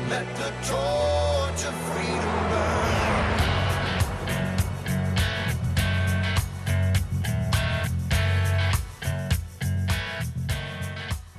Let the torch of freedom burn.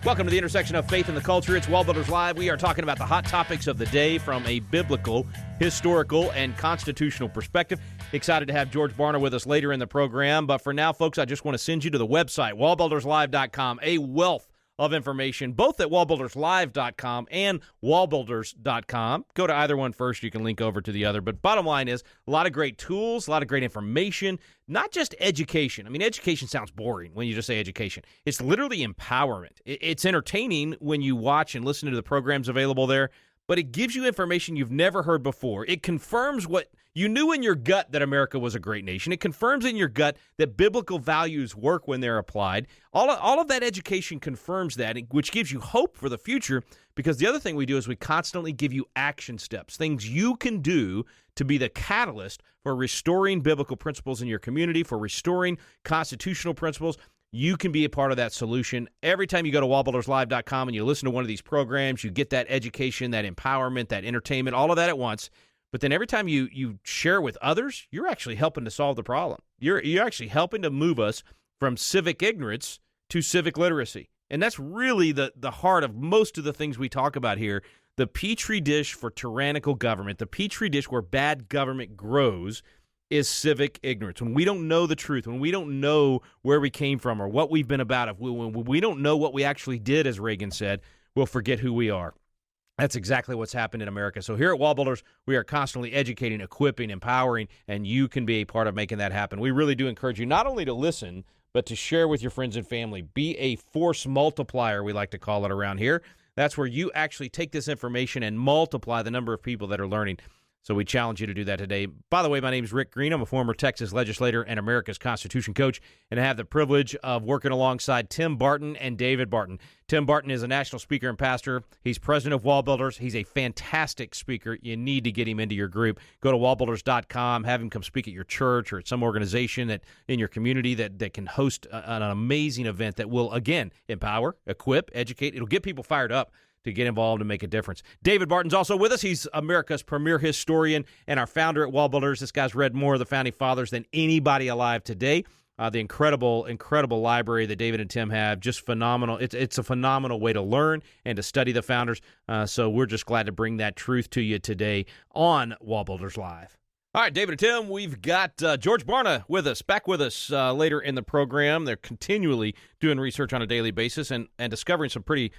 Welcome to the intersection of faith and the culture. It's WallBuilders Live. We are talking about the hot topics of the day from a biblical, historical, and constitutional perspective. Excited to have George Barna with us later in the program. But for now, folks, I just want to send you to the website, wallbuilderslive.com, a wealth of information, both at wallbuilderslive.com and wallbuilders.com. Go to either one first. You can link over to the other. But bottom line is a lot of great tools, a lot of great information, not just education. I mean, education sounds boring when you just say education. It's literally empowerment. It's entertaining when you watch and listen to the programs available there, but it gives you information you've never heard before. It confirms what you knew in your gut, that America was a great nation. It confirms in your gut that biblical values work when they're applied. All of that education confirms that, which gives you hope for the future, because the other thing we do is we constantly give you action steps, things you can do to be the catalyst for restoring biblical principles in your community, for restoring constitutional principles. You can be a part of that solution. Every time you go to wallbuilderslive.com and you listen to one of these programs, you get that education, that empowerment, that entertainment, all of that at once. But then every time you share with others, you're actually helping to solve the problem. You're actually helping to move us from civic ignorance to civic literacy. And that's really the heart of most of the things we talk about here. The petri dish for tyrannical government, the petri dish where bad government grows, is civic ignorance. When we don't know the truth, when we don't know where we came from or what we've been about, when we don't know what we actually did, as Reagan said, we'll forget who we are. That's exactly what's happened in America. So here at WallBuilders, we are constantly educating, equipping, empowering, and you can be a part of making that happen. We really do encourage you not only to listen, but to share with your friends and family. Be a force multiplier, we like to call it around here. That's where you actually take this information and multiply the number of people that are learning. So we challenge you to do that today. By the way, my name is Rick Green. I'm a former Texas legislator and America's Constitution coach, and I have the privilege of working alongside Tim Barton and David Barton. Tim Barton is a national speaker and pastor. He's president of WallBuilders. He's a fantastic speaker. You need to get him into your group. Go to wallbuilders.com, have him come speak at your church or at some organization that in your community that can host an amazing event that will, again, empower, equip, educate. It'll get people fired up to get involved and make a difference. David Barton's also with us. He's America's premier historian and our founder at WallBuilders. This guy's read more of the Founding Fathers than anybody alive today. The incredible library that David and Tim have, just phenomenal. It's a phenomenal way to learn and to study the founders. So we're just glad to bring that truth to you today on WallBuilders Live. All right, David and Tim, we've got George Barna back with us later in the program. They're continually doing research on a daily basis and discovering some pretty,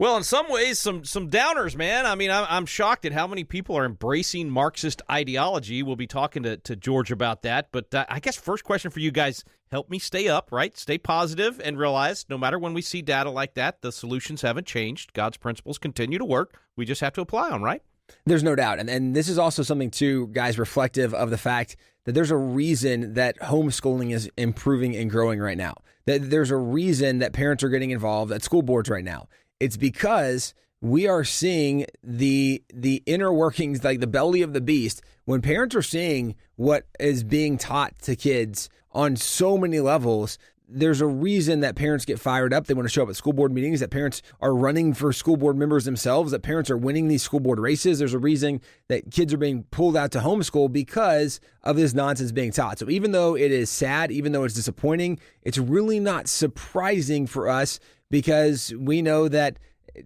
well, in some ways, some downers, man. I mean, I'm shocked at how many people are embracing Marxist ideology. We'll be talking to George about that. But I guess first question for you guys, help me stay up, right? Stay positive and realize no matter when we see data like that, the solutions haven't changed. God's principles continue to work. We just have to apply them, right? There's no doubt. And this is also something, too, guys, reflective of the fact that there's a reason that homeschooling is improving and growing right now. That there's a reason that parents are getting involved at school boards right now. It's because we are seeing the inner workings, like the belly of the beast, when parents are seeing what is being taught to kids on so many levels. There's a reason that parents get fired up. They want to show up at school board meetings, that parents are running for school board members themselves, that parents are winning these school board races. There's a reason that kids are being pulled out to homeschool because of this nonsense being taught. So even though it is sad, even though it's disappointing, it's really not surprising for us, because we know that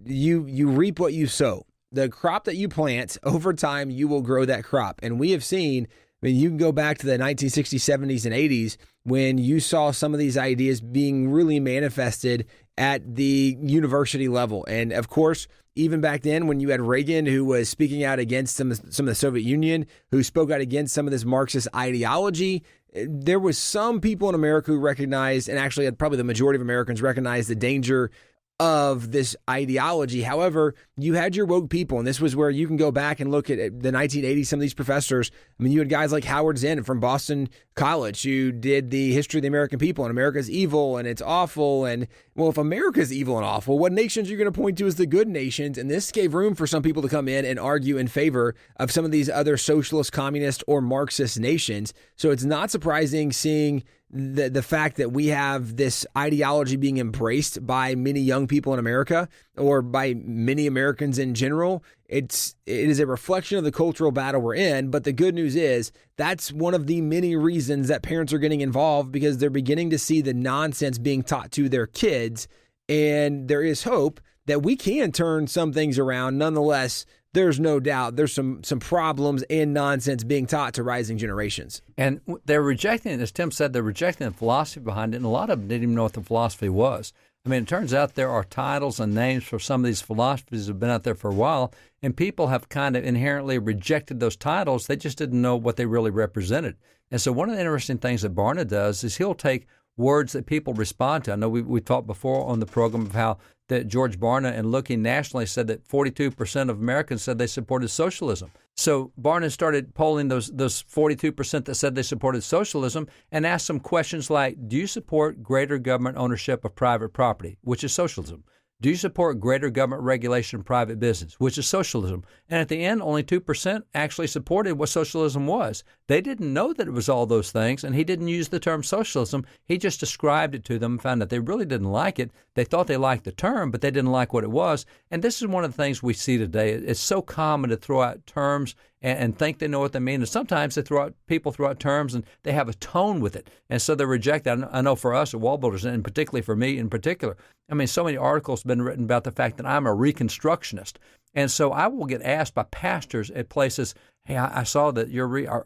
you reap what you sow. The crop that you plant, over time, you will grow that crop. And we have seen, I mean, you can go back to the 1960s, 70s, and 80s when you saw some of these ideas being really manifested at the university level. And of course, even back then when you had Reagan, who was speaking out against some of the Soviet Union, who spoke out against some of this Marxist ideology, there was some people in America who recognized, and actually probably the majority of Americans recognized, the danger of this ideology. However, you had your woke people, and this was where you can go back and look at the 1980s, some of these professors. I mean, you had guys like Howard Zinn from Boston College who did the history of the American people, and America's evil and it's awful. And well, if America's evil and awful, what nations are you going to point to as the good nations? And this gave room for some people to come in and argue in favor of some of these other socialist, communist, or Marxist nations. So it's not surprising seeing the fact that we have this ideology being embraced by many young people in America or by many Americans in general. It is a reflection of the cultural battle we're in. But the good news is that's one of the many reasons that parents are getting involved, because they're beginning to see the nonsense being taught to their kids. And there is hope that we can turn some things around. Nonetheless, there's no doubt there's some problems and nonsense being taught to rising generations. And they're rejecting it, as Tim said, they're rejecting the philosophy behind it, and a lot of them didn't even know what the philosophy was. I mean, it turns out there are titles and names for some of these philosophies that have been out there for a while, and people have kind of inherently rejected those titles. They just didn't know what they really represented. And so one of the interesting things that Barna does is he'll take words that people respond to. I know we talked before on the program of how that George Barna, and looking nationally, said that 42% of Americans said they supported socialism. So Barna started polling those 42% that said they supported socialism and asked some questions like, do you support greater government ownership of private property, which is socialism? Do you support greater government regulation of private business, which is socialism? And at the end, only 2% actually supported what socialism was. They didn't know that it was all those things, and he didn't use the term socialism. He just described it to them and found that they really didn't like it. They thought they liked the term, but they didn't like what it was. And this is one of the things we see today. It's so common to throw out terms and think they know what they mean. And sometimes people throw out terms and they have a tone with it. And so they're rejected. I know for us at WallBuilders, and particularly for me in particular, I mean, so many articles have been written about the fact that I'm a Reconstructionist. And so I will get asked by pastors at places, hey, I saw that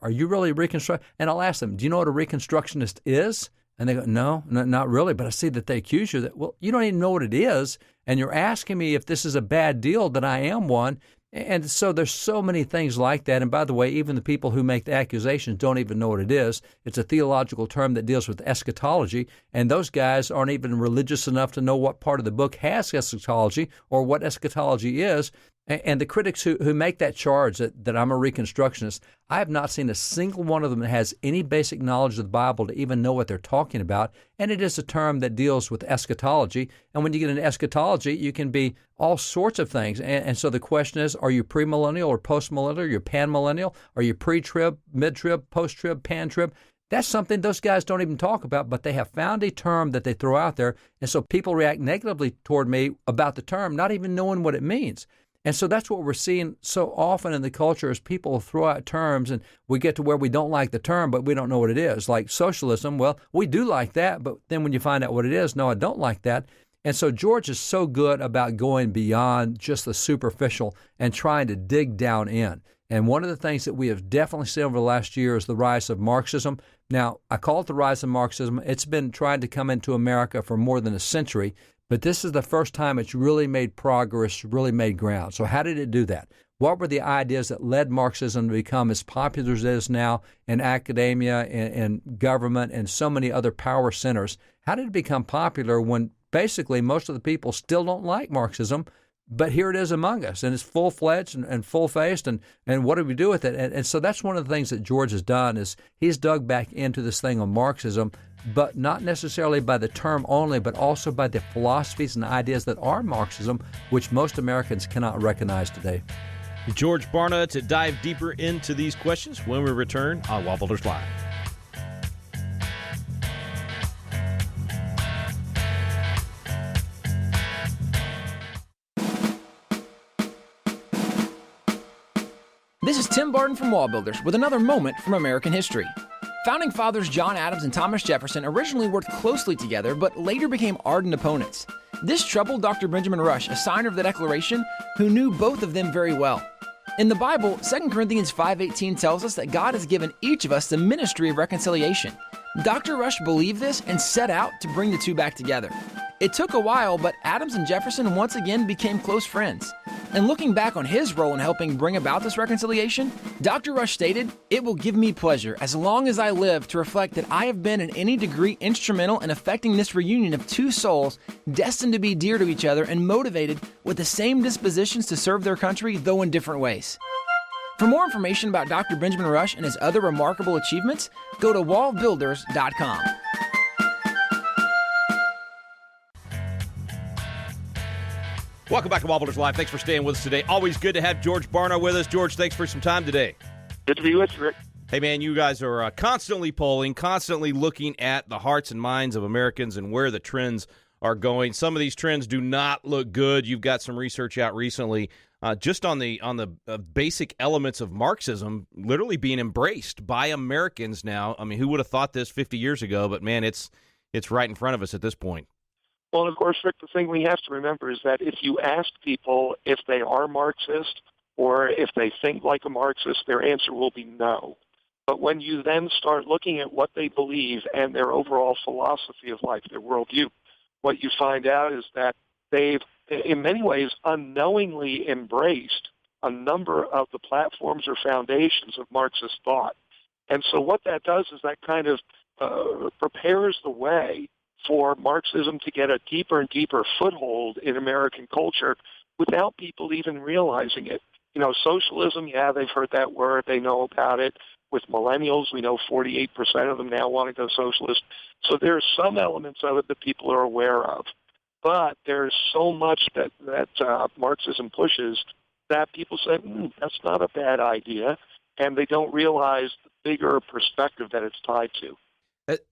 are you really Reconstruct? And I'll ask them, do you know what a Reconstructionist is? And they go, no, not really. But I see that they accuse you that, well, you don't even know what it is. And you're asking me if this is a bad deal, that I am one. And so there's so many things like that. And by the way, even the people who make the accusations don't even know what it is. It's a theological term that deals with eschatology. And those guys aren't even religious enough to know what part of the book has eschatology or what eschatology is. And the critics who make that charge that I'm a Reconstructionist, I have not seen a single one of them that has any basic knowledge of the Bible to even know what they're talking about. And it is a term that deals with eschatology. And when you get into eschatology, you can be all sorts of things. And so the question is, are you premillennial or postmillennial? Are you panmillennial? Are you pre-trib, mid-trib, post-trib, pan-trib? That's something those guys don't even talk about, but they have found a term that they throw out there. And so people react negatively toward me about the term, not even knowing what it means. And so that's what we're seeing so often in the culture is people throw out terms and we get to where we don't like the term, but we don't know what it is. Like socialism, well, we do like that, but then when you find out what it is, no, I don't like that. And so George is so good about going beyond just the superficial and trying to dig down in. And one of the things that we have definitely seen over the last year is the rise of Marxism. Now, I call it the rise of Marxism. It's been trying to come into America for more than a century. But this is the first time it's really made progress, really made ground. So how did it do that? What were the ideas that led Marxism to become as popular as it is now in academia and government and so many other power centers? How did it become popular when basically most of the people still don't like Marxism, but here it is among us, and it's full-fledged and full-faced, and what do we do with it? And so that's one of the things that George has done is he's dug back into this thing on Marxism, but not necessarily by the term only, but also by the philosophies and ideas that are Marxism, which most Americans cannot recognize today. George Barna to dive deeper into these questions when we return on WallBuilders Live. This is Tim Barton from WallBuilders with another moment from American history. Founding fathers John Adams and Thomas Jefferson originally worked closely together, but later became ardent opponents. This troubled Dr. Benjamin Rush, a signer of the Declaration, who knew both of them very well. In the Bible, 2 Corinthians 5:18 tells us that God has given each of us the ministry of reconciliation. Dr. Rush believed this and set out to bring the two back together. It took a while, but Adams and Jefferson once again became close friends. And looking back on his role in helping bring about this reconciliation, Dr. Rush stated, "It will give me pleasure, as long as I live, to reflect that I have been in any degree instrumental in effecting this reunion of two souls destined to be dear to each other and motivated with the same dispositions to serve their country, though in different ways." For more information about Dr. Benjamin Rush and his other remarkable achievements, go to wallbuilders.com. Welcome back to WallBuilders Live. Thanks for staying with us today. Always good to have George Barna with us. George, thanks for some time today. Good to be with you, Rick. Hey, man, you guys are constantly polling, constantly looking at the hearts and minds of Americans and where the trends are going. Some of these trends do not look good. You've got some research out recently just on the basic elements of Marxism literally being embraced by Americans now. I mean, who would have thought this 50 years ago? But, man, it's right in front of us at this point. Well, of course, Rick, the thing we have to remember is that if you ask people if they are Marxist or if they think like a Marxist, their answer will be no. But when you then start looking at what they believe and their overall philosophy of life, their worldview, what you find out is that they've, in many ways, unknowingly embraced a number of the platforms or foundations of Marxist thought. And so what that does is that kind of prepares the way for Marxism to get a deeper and deeper foothold in American culture without people even realizing it. You know, socialism, yeah, they've heard that word, they know about it. With millennials, we know 48% of them now want to go socialist. So there's some elements of it that people are aware of. But there's so much that Marxism pushes that people say, that's not a bad idea, and they don't realize the bigger perspective that it's tied to.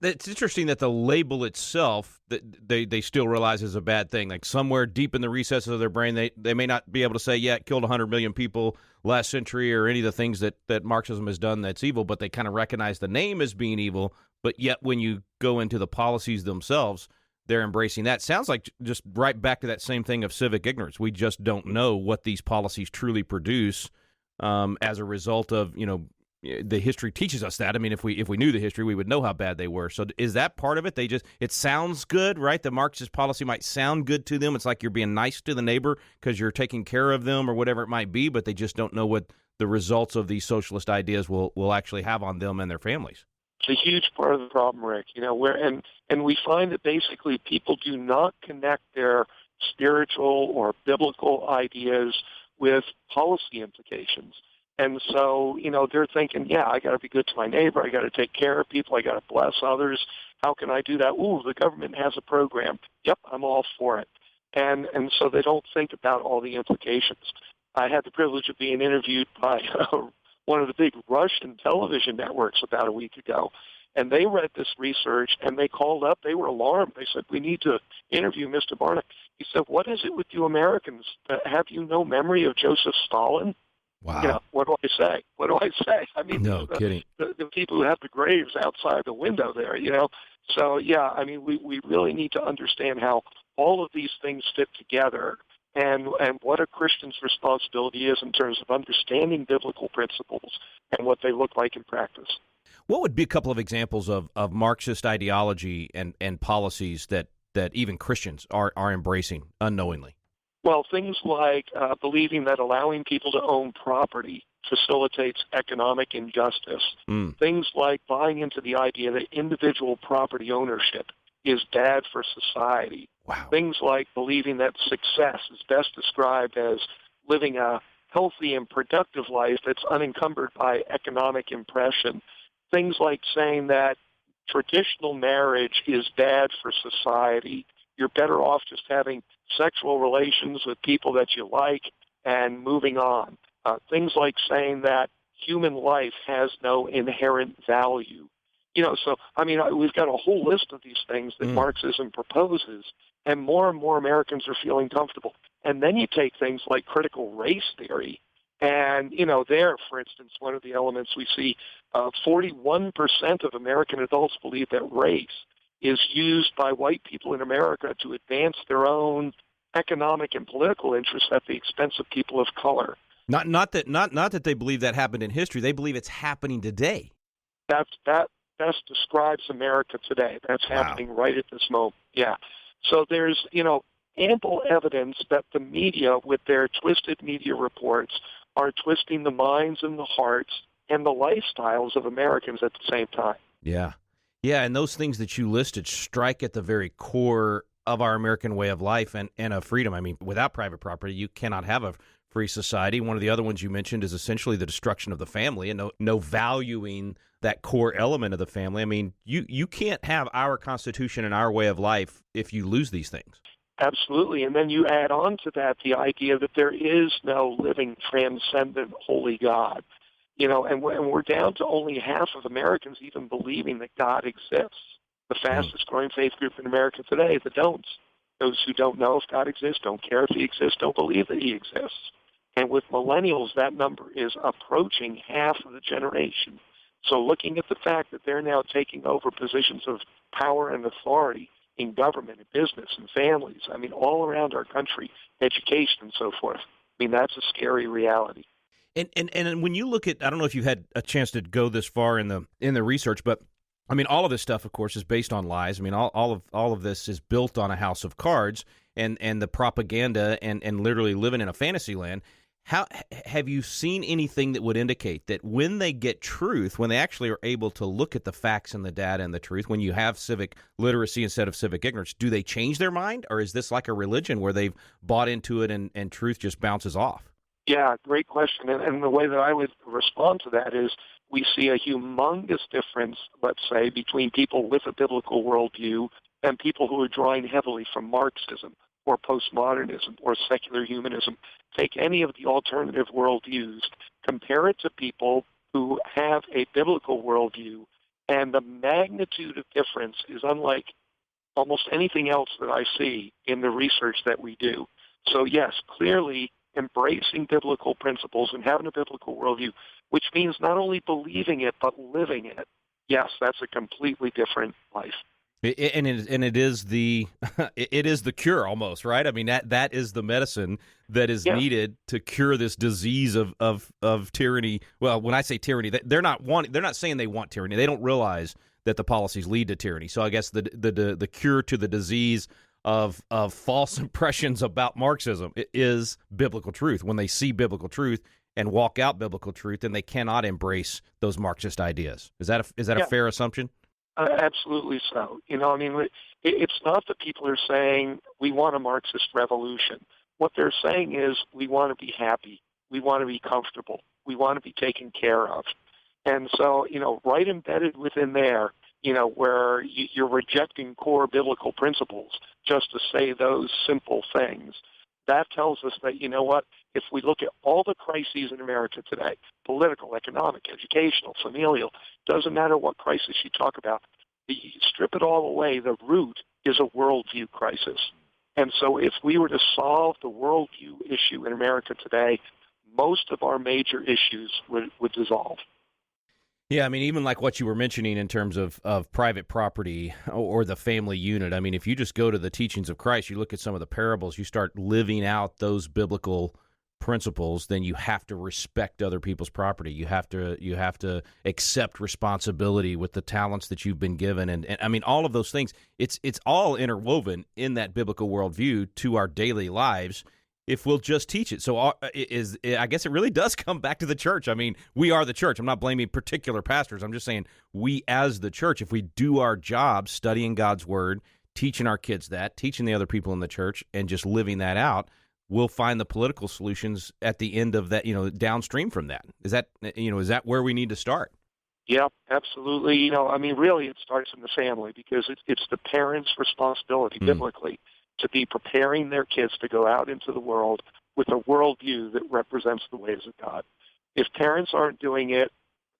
It's interesting that the label itself, that they still realize is a bad thing. Like somewhere deep in the recesses of their brain, they may not be able to say, yeah, it killed 100 million people last century or any of the things that Marxism has done that's evil, but they kind of recognize the name as being evil. But yet when you go into the policies themselves, they're embracing that. Sounds like just right back to that same thing of civic ignorance. We just don't know what these policies truly produce as a result of, the history teaches us that. I mean, if we knew the history, we would know how bad they were. So is that part of it? It sounds good, right? The Marxist policy might sound good to them. It's like you're being nice to the neighbor because you're taking care of them or whatever it might be, but they just don't know what the results of these socialist ideas will actually have on them and their families. It's a huge part of the problem, Rick. And we find that basically people do not connect their spiritual or biblical ideas with policy implications. And so, they're thinking, yeah, I got to be good to my neighbor. I got to take care of people. I got to bless others. How can I do that? Ooh, the government has a program. Yep, I'm all for it. And so they don't think about all the implications. I had the privilege of being interviewed by one of the big Russian television networks about a week ago. And they read this research, and they called up. They were alarmed. They said, we need to interview Mr. Barna. He said, what is it with you Americans? Have you no memory of Joseph Stalin? Wow. What do I say? I mean, no kidding. The people who have the graves outside the window there, So, yeah, I mean, we really need to understand how all of these things fit together and what a Christian's responsibility is in terms of understanding biblical principles and what they look like in practice. What would be a couple of examples of Marxist ideology and policies that even Christians are embracing unknowingly? Well, things like believing that allowing people to own property facilitates economic injustice. Things like buying into the idea that individual property ownership is bad for society. Wow. Things like believing that success is best described as living a healthy and productive life that's unencumbered by economic impression. Things like saying that traditional marriage is bad for society. You're better off just having sexual relations with people that you like and moving on. Things like saying that human life has no inherent value. So, I mean, we've got a whole list of these things that Marxism proposes, and more Americans are feeling comfortable. And then you take things like critical race theory, and, there, for instance, one of the elements we see, 41% of American adults believe that race is used by white people in America to advance their own economic and political interests at the expense of people of color. Not that they believe that happened in history. They believe it's happening today. That best describes America today. That's happening right at this moment. Yeah. So there's, ample evidence that the media, with their twisted media reports, are twisting the minds and the hearts and the lifestyles of Americans at the same time. Yeah. Yeah, and those things that you listed strike at the very core of our American way of life and of freedom. I mean, without private property, you cannot have a free society. One of the other ones you mentioned is essentially the destruction of the family and no valuing that core element of the family. I mean, you can't have our Constitution and our way of life if you lose these things. Absolutely. And then you add on to that the idea that there is no living, transcendent, holy God. And we're down to only half of Americans even believing that God exists. The fastest growing faith group in America today, the don'ts. Those who don't know if God exists, don't care if he exists, don't believe that he exists. And with millennials, that number is approaching half of the generation. So looking at the fact that they're now taking over positions of power and authority in government and business and families, all around our country, education and so forth, that's a scary reality. And when you look at, I don't know if you had a chance to go this far in the research, but all of this stuff, of course, is based on lies. All of this is built on a house of cards and the propaganda and literally living in a fantasy land. How have you seen anything that would indicate that when they get truth, when they actually are able to look at the facts and the data and the truth, when you have civic literacy instead of civic ignorance, do they change their mind, or is this like a religion where they've bought into it and truth just bounces off? Yeah, great question. And the way that I would respond to that is we see a humongous difference, let's say, between people with a biblical worldview and people who are drawing heavily from Marxism or postmodernism or secular humanism. Take any of the alternative worldviews, compare it to people who have a biblical worldview, and the magnitude of difference is unlike almost anything else that I see in the research that we do. So yes, clearly embracing biblical principles and having a biblical worldview, which means not only believing it, but living it. Yes, that's a completely different life. And it is the cure almost, right? That is the medicine that is needed to cure this disease of tyranny. Well, when I say tyranny, they're not saying they want tyranny. They don't realize that the policies lead to tyranny. So I guess the cure to the disease of false impressions about Marxism is biblical truth. When they see biblical truth and walk out biblical truth, then they cannot embrace those Marxist ideas. Is that a fair assumption? Absolutely so. It's not that people are saying we want a Marxist revolution. What they're saying is we want to be happy. We want to be comfortable. We want to be taken care of. And so, right embedded within there, where you're rejecting core biblical principles just to say those simple things, that tells us that, if we look at all the crises in America today, political, economic, educational, familial, doesn't matter what crisis you talk about, you strip it all away, the root is a worldview crisis. And so if we were to solve the worldview issue in America today, most of our major issues would dissolve. Yeah, even like what you were mentioning in terms of private property or the family unit. If you just go to the teachings of Christ, you look at some of the parables, you start living out those biblical principles, then you have to respect other people's property. You have to accept responsibility with the talents that you've been given, and all of those things. It's all interwoven in that biblical worldview to our daily lives, if we'll just teach it. So I guess it really does come back to the church. We are the church. I'm not blaming particular pastors. I'm just saying we as the church, if we do our job studying God's word, teaching our kids that, teaching the other people in the church, and just living that out, we'll find the political solutions at the end of that, downstream from that. Is that where we need to start? Yeah, absolutely. Really it starts in the family, because it's the parents' responsibility biblically to be preparing their kids to go out into the world with a worldview that represents the ways of God. If parents aren't doing it,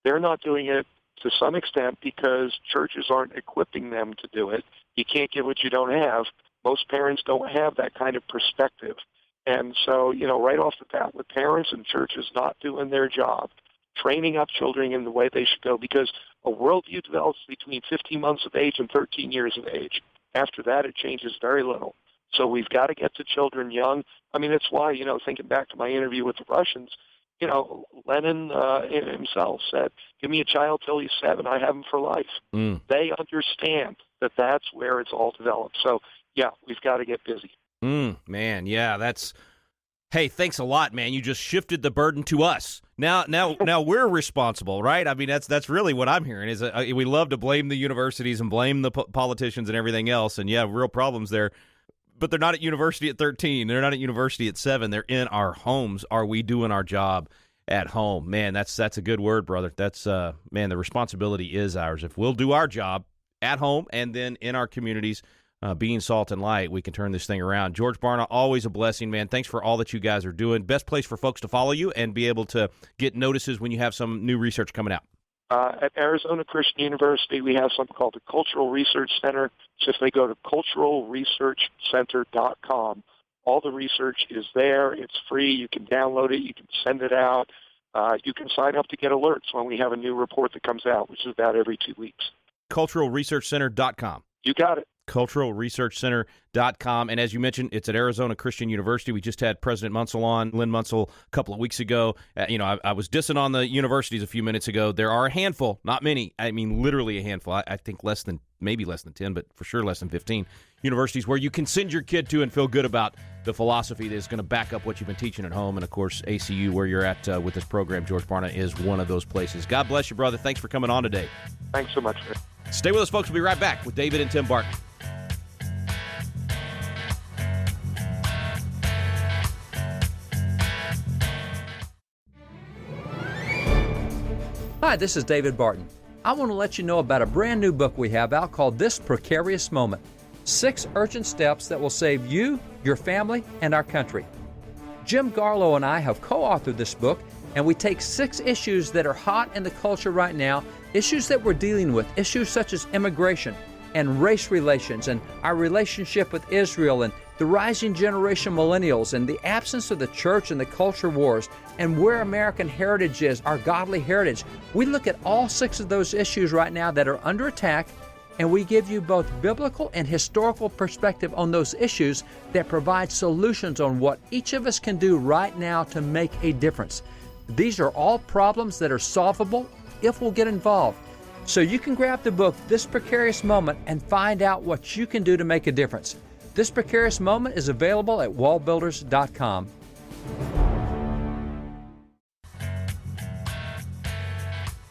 they're not doing it to some extent because churches aren't equipping them to do it. You can't give what you don't have. Most parents don't have that kind of perspective. And so, right off the bat, with parents and churches not doing their job, training up children in the way they should go, because a worldview develops between 15 months of age and 13 years of age. After that, it changes very little. So we've got to get to children young. It's why, thinking back to my interview with the Russians, Lenin himself said, give me a child till he's 7, I have him for life. They understand that that's where it's all developed. So, yeah, we've got to get busy. Man, yeah, hey, thanks a lot, man. You just shifted the burden to us. Now we're responsible, right? That's really what I'm hearing is we love to blame the universities and blame the politicians and everything else. And yeah, real problems there. But they're not at university at 13. They're not at university at 7. They're in our homes. Are we doing our job at home? Man, that's a good word, brother. That's the responsibility is ours. If we'll do our job at home and then in our communities, being salt and light, we can turn this thing around. George Barna, always a blessing, man. Thanks for all that you guys are doing. Best place for folks to follow you and be able to get notices when you have some new research coming out. At Arizona Christian University, we have something called the Cultural Research Center. So if they go to culturalresearchcenter.com, all the research is there. It's free. You can download it. You can send it out. You can sign up to get alerts when we have a new report that comes out, which is about every 2 weeks. Culturalresearchcenter.com. You got it. culturalresearchcenter.com. And as you mentioned, it's at Arizona Christian University. We just had President Munsell on, Lynn Munsell, a couple of weeks ago. I was dissing on the universities a few minutes ago. There are a handful, not many. I mean, literally a handful. I think maybe less than 10, but for sure less than 15 universities where you can send your kid to and feel good about the philosophy that is going to back up what you've been teaching at home. And, of course, ACU, where you're at with this program, George Barna, is one of those places. God bless you, brother. Thanks for coming on today. Thanks so much, Rick. Stay with us, folks. We'll be right back with David and Tim Barton. Hi, this is David Barton. I want to let you know about a brand new book we have out called This Precarious Moment: 6 Urgent Steps That Will Save You, Your Family, and Our Country. Jim Garlow and I have co-authored this book, and we take 6 issues that are hot in the culture right now, issues that we're dealing with, issues such as immigration and race relations and our relationship with Israel and the rising generation millennials and the absence of the church and the culture wars and where American heritage is, our godly heritage. We look at all 6 of those issues right now that are under attack, and we give you both biblical and historical perspective on those issues that provide solutions on what each of us can do right now to make a difference. These are all problems that are solvable if we'll get involved. So you can grab the book, This Precarious Moment, and find out what you can do to make a difference. This Precarious Moment is available at WallBuilders.com.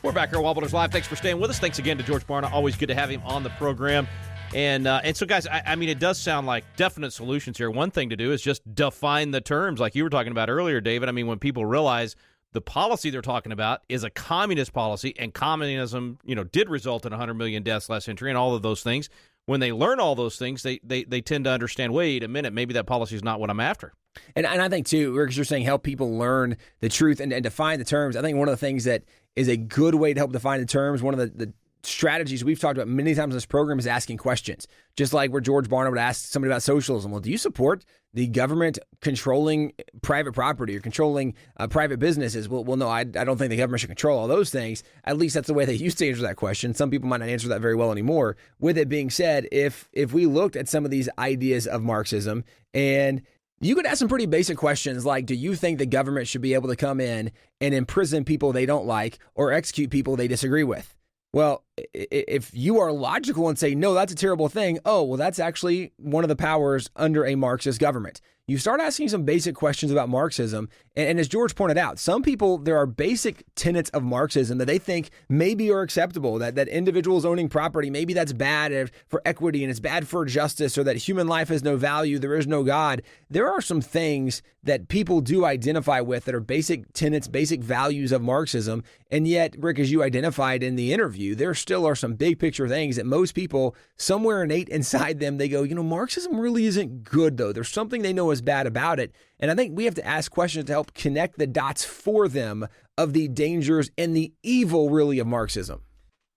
We're back here at WallBuilders Live. Thanks for staying with us. Thanks again to George Barna. Always good to have him on the program. And so, guys, I mean, it does sound like definite solutions here. One thing to do is just define the terms like you were talking about earlier, David. I mean, when people realize the policy they're talking about is a communist policy, and communism, did result in 100 million deaths last century and all of those things. When they learn all those things, they tend to understand, wait a minute, maybe that policy is not what I'm after. And I think, too, Rick, you're saying help people learn the truth and define the terms. I think one of the things that is a good way to help define the terms, one of the strategies we've talked about many times in this program is asking questions. Just like where George Barna would ask somebody about socialism. Well, do you support the government controlling private property or controlling private businesses? Well, no, I don't think the government should control all those things. At least that's the way they used to answer that question. Some people might not answer that very well anymore. With it being said, if we looked at some of these ideas of Marxism, and you could ask some pretty basic questions like, do you think the government should be able to come in and imprison people they don't like or execute people they disagree with? Well, if you are logical and say, no, that's a terrible thing, oh, well, that's actually one of the powers under a Marxist government. You start asking some basic questions about Marxism. And as George pointed out, some people, there are basic tenets of Marxism that they think maybe are acceptable, that individuals owning property, maybe that's bad for equity and it's bad for justice, or that human life has no value, there is no God. There are some things that people do identify with that are basic tenets, basic values of Marxism. And yet, Rick, as you identified in the interview, there still are some big picture things that most people, somewhere innate inside them, they go, Marxism really isn't good, though. There's something they know is bad about it. And I think we have to ask questions to help connect the dots for them of the dangers and the evil, really, of Marxism.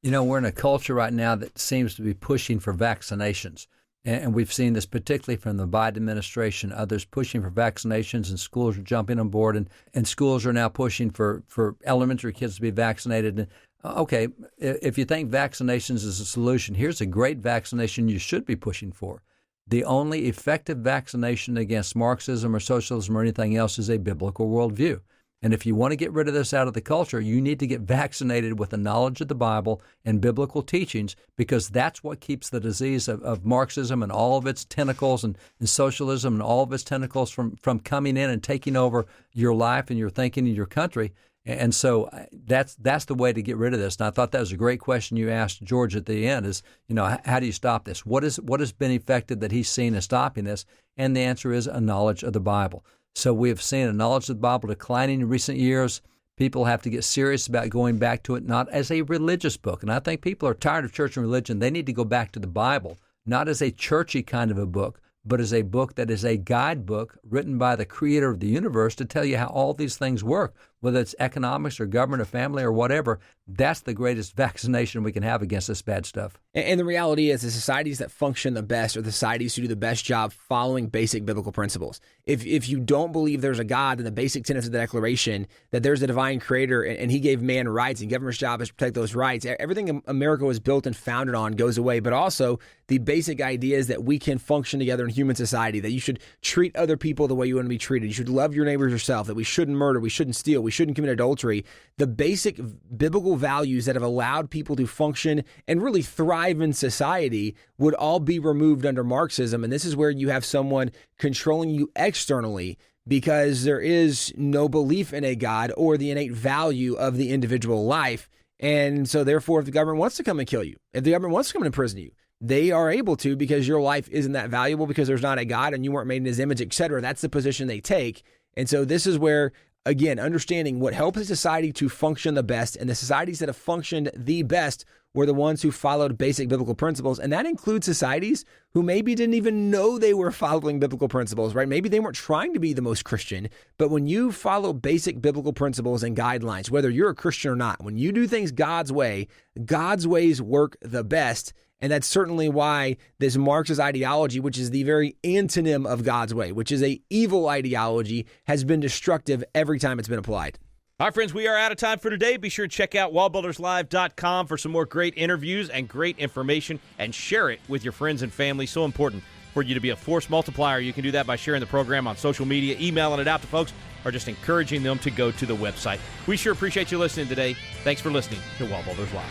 We're in a culture right now that seems to be pushing for vaccinations. And we've seen this particularly from the Biden administration, others pushing for vaccinations, and schools are jumping on board, and schools are now pushing for elementary kids to be vaccinated. And, okay, if you think vaccinations is a solution, here's a great vaccination you should be pushing for. The only effective vaccination against Marxism or socialism or anything else is a biblical worldview. And if you want to get rid of this out of the culture, you need to get vaccinated with the knowledge of the Bible and biblical teachings, because that's what keeps the disease of Marxism and all of its tentacles and socialism and all of its tentacles from coming in and taking over your life and your thinking and your country. And so that's the way to get rid of this. And I thought that was a great question you asked George at the end is, how do you stop this? What has been effective that he's seen in stopping this? And the answer is a knowledge of the Bible. So we have seen a knowledge of the Bible declining in recent years. People have to get serious about going back to it, not as a religious book. And I think people are tired of church and religion. They need to go back to the Bible, not as a churchy kind of a book, but as a book that is a guidebook written by the creator of the universe to tell you how all these things work, whether it's economics or government or family or whatever. That's the greatest vaccination we can have against this bad stuff. And the reality is the societies that function the best are the societies who do the best job following basic biblical principles. If you don't believe there's a God, then the basic tenets of the Declaration, that there's a divine creator and he gave man rights and government's job is to protect those rights, everything America was built and founded on goes away. But also the basic idea is that we can function together in human society, that you should treat other people the way you want to be treated. You should love your neighbors yourself, that we shouldn't murder, we shouldn't steal, we shouldn't commit adultery. The basic biblical values that have allowed people to function and really thrive in society would all be removed under Marxism. And this is where you have someone controlling you externally because there is no belief in a God or the innate value of the individual life. And so therefore, if the government wants to come and kill you, if the government wants to come and imprison you, they are able to because your life isn't that valuable because there's not a God and you weren't made in his image, etc. That's the position they take. And so this is where, again, understanding what helps a society to function the best, and the societies that have functioned the best were the ones who followed basic biblical principles. And that includes societies who maybe didn't even know they were following biblical principles, right? Maybe they weren't trying to be the most Christian, but when you follow basic biblical principles and guidelines, whether you're a Christian or not, when you do things God's way, God's ways work the best. And that's certainly why this Marxist ideology, which is the very antonym of God's way, which is a evil ideology, has been destructive every time it's been applied. All right, friends, we are out of time for today. Be sure to check out wallbuilderslive.com for some more great interviews and great information, and share it with your friends and family. So important for you to be a force multiplier. You can do that by sharing the program on social media, emailing it out to folks, or just encouraging them to go to the website. We sure appreciate you listening today. Thanks for listening to WallBuilders Live.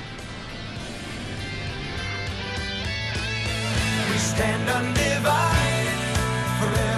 We stand undivided forever.